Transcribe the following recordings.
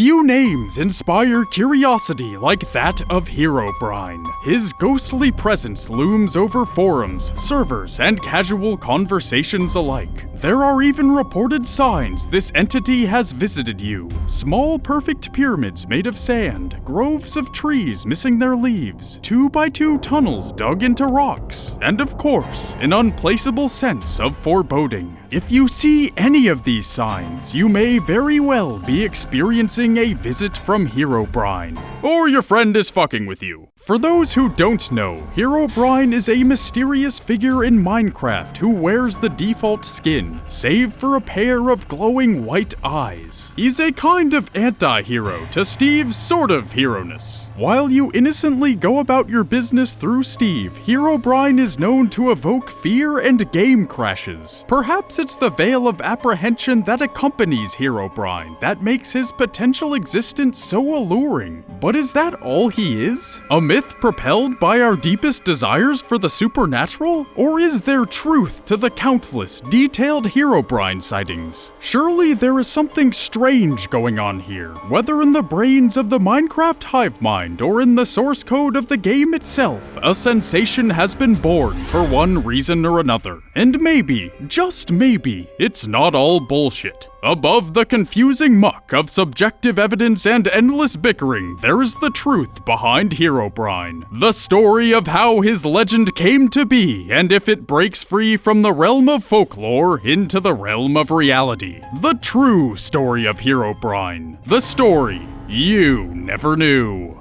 Few names inspire curiosity like that of Herobrine. His ghostly presence looms over forums, servers, and casual conversations alike. There are even reported signs this entity has visited you. Small perfect pyramids made of sand, groves of trees missing their leaves, 2x2 tunnels dug into rocks, and of course, an unplaceable sense of foreboding. If you see any of these signs, you may very well be experiencing a visit from Herobrine. Or your friend is fucking with you. For those who don't know, Herobrine is a mysterious figure in Minecraft who wears the default skin, save for a pair of glowing white eyes. He's a kind of anti-hero to Steve's sort of hero-ness. While you innocently go about your business through Steve, Herobrine is known to evoke fear and game crashes. Perhaps it's the veil of apprehension that accompanies Herobrine that makes his potential existence so alluring. But is that all he is? A myth propelled by our deepest desires for the supernatural? Or is there truth to the countless, detailed Herobrine sightings? Surely there is something strange going on here, whether in the brains of the Minecraft hive mind or in the source code of the game itself. A sensation has been born for one reason or another. And maybe, just maybe, it's not all bullshit. Above the confusing muck of subjective evidence and endless bickering, there is the truth behind Herobrine. The story of how his legend came to be, and if it breaks free from the realm of folklore into the realm of reality. The true story of Herobrine. The story you never knew.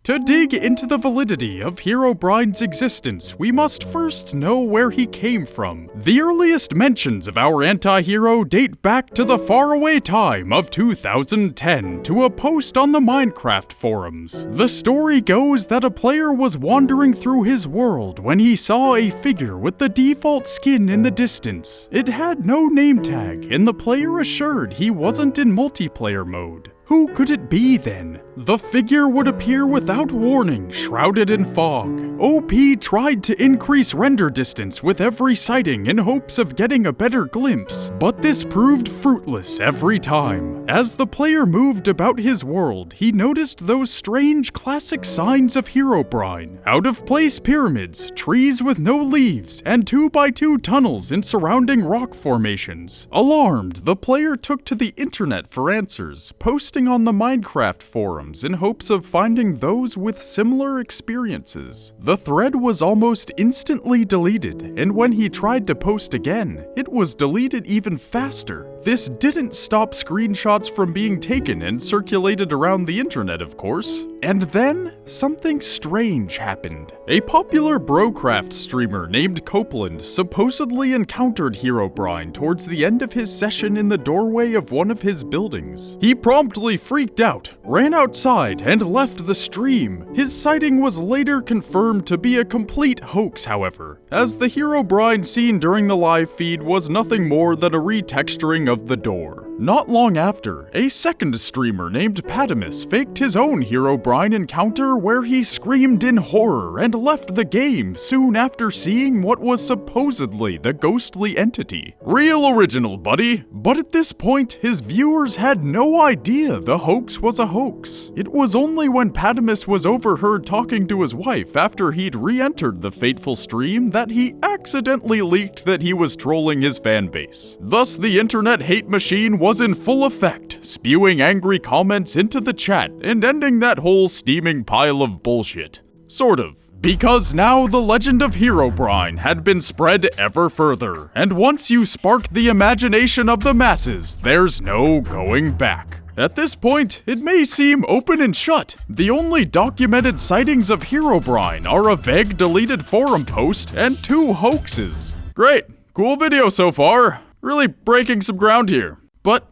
To dig into the validity of Herobrine's existence, we must first know where he came from. The earliest mentions of our anti-hero date back to the faraway time of 2010 to a post on the Minecraft forums. The story goes that a player was wandering through his world when he saw a figure with the default skin in the distance. It had no name tag, and the player assured he wasn't in multiplayer mode. Who could it be then? The figure would appear without warning, shrouded in fog. OP tried to increase render distance with every sighting in hopes of getting a better glimpse, but this proved fruitless every time. As the player moved about his world, he noticed those strange classic signs of Herobrine. Out-of-place pyramids, trees with no leaves, and 2x2 tunnels in surrounding rock formations. Alarmed, the player took to the internet for answers, posting on the Minecraft forums in hopes of finding those with similar experiences. The thread was almost instantly deleted, and when he tried to post again, it was deleted even faster. This didn't stop screenshots from being taken and circulated around the internet, of course. And then, something strange happened. A popular Brocraft streamer named Copeland supposedly encountered Herobrine towards the end of his session in the doorway of one of his buildings. He promptly freaked out, ran outside, and left the stream. His sighting was later confirmed to be a complete hoax, however, as the Herobrine seen during the live feed was nothing more than a retexturing of the door. Not long after, a second streamer named Padamus faked his own Herobrine encounter where he screamed in horror and left the game soon after seeing what was supposedly the ghostly entity. Real original, buddy. But at this point, his viewers had no idea the hoax was a hoax. It was only when Padamus was overheard talking to his wife after he'd re-entered the fateful stream that he accidentally leaked that he was trolling his fanbase. Thus, the internet hate machine was in full effect, spewing angry comments into the chat and ending that whole steaming pile of bullshit. Sort of. Because now the legend of Herobrine had been spread ever further, and once you spark the imagination of the masses, there's no going back. At this point, it may seem open and shut. The only documented sightings of Herobrine are a vague deleted forum post and 2 hoaxes. Great, cool video so far. Really breaking some ground here. But,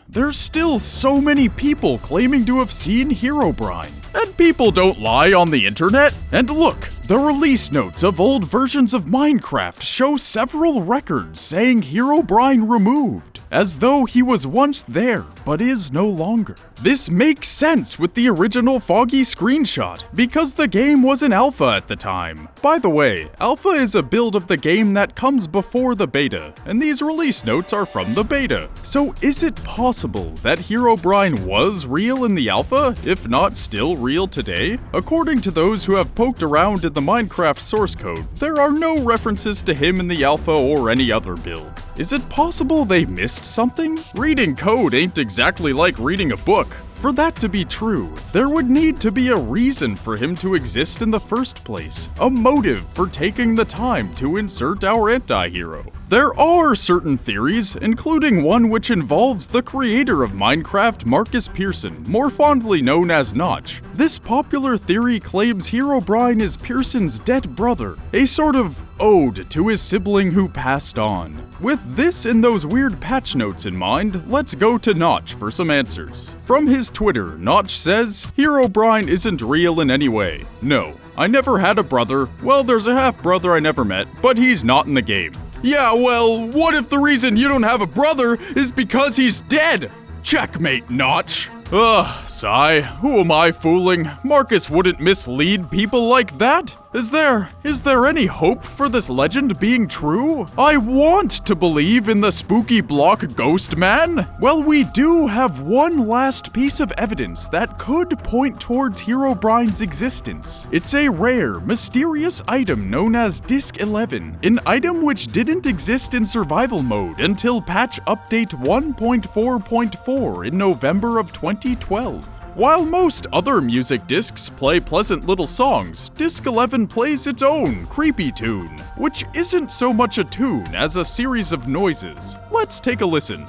there's still so many people claiming to have seen Herobrine. And people don't lie on the internet. And look, the release notes of old versions of Minecraft show several records saying Herobrine removed. as though he was once there, but is no longer. This makes sense with the original Foggy screenshot, because the game was in alpha at the time. By the way, alpha is a build of the game that comes before the beta, and these release notes are from the beta. So is it possible that Herobrine was real in the alpha, if not still real today? According to those who have poked around in the Minecraft source code, there are no references to him in the alpha or any other build. Is it possible they missed something? Reading code ain't exactly like reading a book. For that to be true, there would need to be a reason for him to exist in the first place, a motive for taking the time to insert our anti-hero. There are certain theories, including one which involves the creator of Minecraft, Marcus Pearson, more fondly known as Notch. This popular theory claims Herobrine is Pearson's dead brother, a sort of ode to his sibling who passed on. With this and those weird patch notes in mind, let's go to Notch for some answers. From his Twitter, Notch says, Herobrine isn't real in any way. No, I never had a brother. Well, there's a half-brother I never met, but he's not in the game. Yeah, well, what if the reason you don't have a brother is because he's dead? Checkmate, Notch. Ugh, sigh. Who am I fooling? Marcus wouldn't mislead people like that. Is there any hope for this legend being true? I want to believe in the spooky block ghost man. Well, we do have one last piece of evidence that could point towards Herobrine's existence. It's a rare, mysterious item known as Disc 11, an item which didn't exist in survival mode until patch update 1.4.4 in November of 2012. While most other music discs play pleasant little songs, Disc 11 plays its own creepy tune, which isn't so much a tune as a series of noises. Let's take a listen.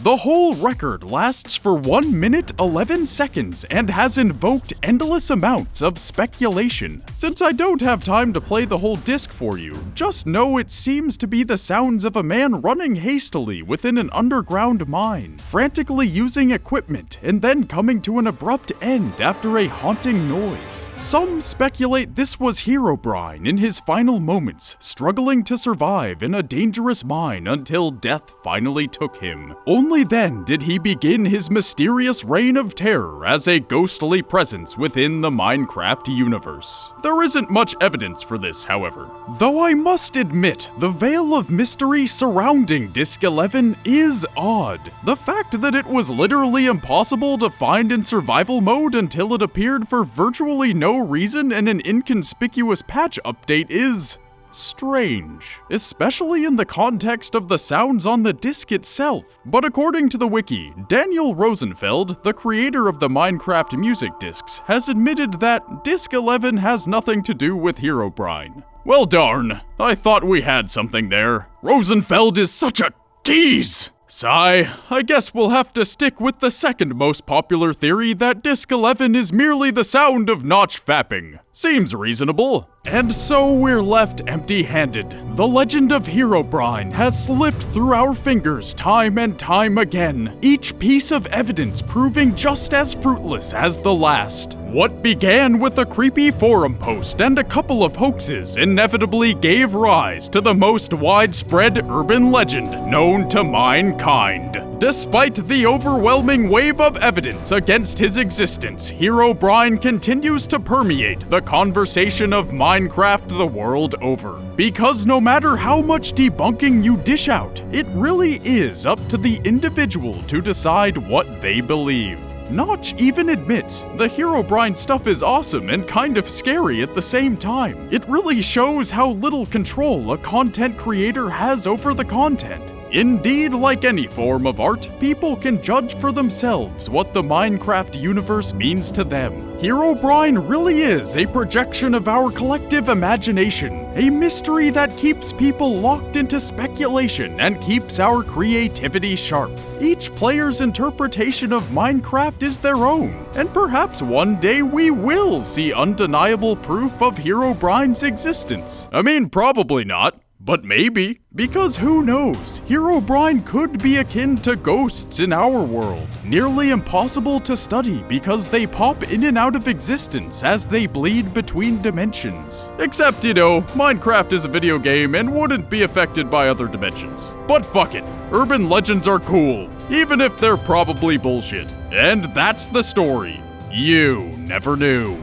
The whole record lasts for 1 minute 11 seconds and has invoked endless amounts of speculation. Since I don't have time to play the whole disc for you, just know it seems to be the sounds of a man running hastily within an underground mine, frantically using equipment and then coming to an abrupt end after a haunting noise. Some speculate this was Herobrine in his final moments, struggling to survive in a dangerous mine until death finally took him. Only then did he begin his mysterious reign of terror as a ghostly presence within the Minecraft universe. There isn't much evidence for this, however. Though I must admit, the veil of mystery surrounding Disc 11 is odd. The fact that it was literally impossible to find in survival mode until it appeared for virtually no reason in an inconspicuous patch update is strange, especially in the context of the sounds on the disc itself. But according to the wiki, Daniel Rosenfeld, the creator of the Minecraft music discs, has admitted that Disc 11 has nothing to do with Herobrine. Well darn, I thought we had something there. Rosenfeld is such a tease! Sigh, I guess we'll have to stick with the second most popular theory that Disc 11 is merely the sound of Notch fapping. Seems reasonable. And so we're left empty-handed. The legend of Herobrine has slipped through our fingers time and time again, each piece of evidence proving just as fruitless as the last. What began with a creepy forum post and a couple of hoaxes inevitably gave rise to the most widespread urban legend known to mankind. Despite the overwhelming wave of evidence against his existence, Herobrine continues to permeate the conversation of Minecraft the world over. Because no matter how much debunking you dish out, it really is up to the individual to decide what they believe. Notch even admits the Herobrine stuff is awesome and kind of scary at the same time. It really shows how little control a content creator has over the content. Indeed, like any form of art, people can judge for themselves what the Minecraft universe means to them. Herobrine really is a projection of our collective imagination, a mystery that keeps people locked into speculation and keeps our creativity sharp. Each player's interpretation of Minecraft is their own, and perhaps one day we will see undeniable proof of Herobrine's existence. I mean, probably not. But maybe, because who knows, Herobrine could be akin to ghosts in our world, nearly impossible to study because they pop in and out of existence as they bleed between dimensions. Except, you know, Minecraft is a video game and wouldn't be affected by other dimensions. But fuck it, urban legends are cool, even if they're probably bullshit. And that's the story. You never knew.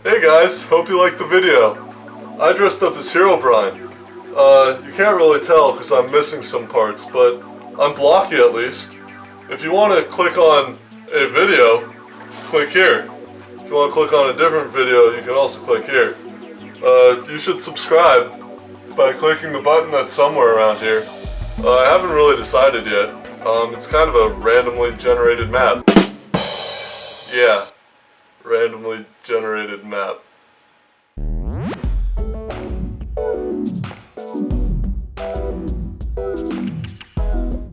Hey guys, hope you liked the video. I dressed up as Herobrine. You can't really tell because I'm missing some parts, but I'm blocky at least. If you want to click on a video, click here. If you want to click on a different video, you can also click here. You should subscribe by clicking the button that's somewhere around here. I haven't really decided yet. It's kind of a randomly generated map. Yeah, randomly generated map.